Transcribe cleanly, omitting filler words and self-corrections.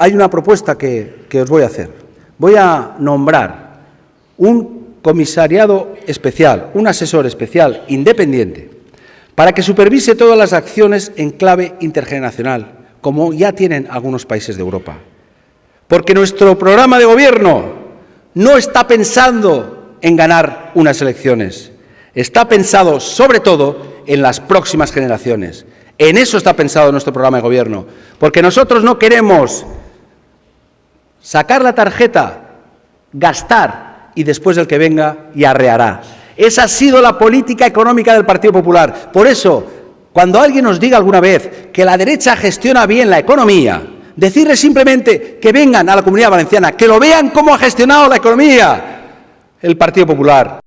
hay una propuesta que os voy a hacer. Voy a nombrar un comisariado especial, un asesor especial independiente, para que supervise todas las acciones en clave intergeneracional, como ya tienen algunos países de Europa. Porque nuestro programa de gobierno no está pensando en ganar unas elecciones, está pensado sobre todo en las próximas generaciones. En eso está pensado nuestro programa de gobierno, porque nosotros no queremos sacar la tarjeta, gastar y después el que venga y arreará. Esa ha sido la política económica del Partido Popular. Por eso, cuando alguien nos diga alguna vez que la derecha gestiona bien la economía, decirle simplemente que vengan a la Comunidad Valenciana, que lo vean cómo ha gestionado la economía el Partido Popular.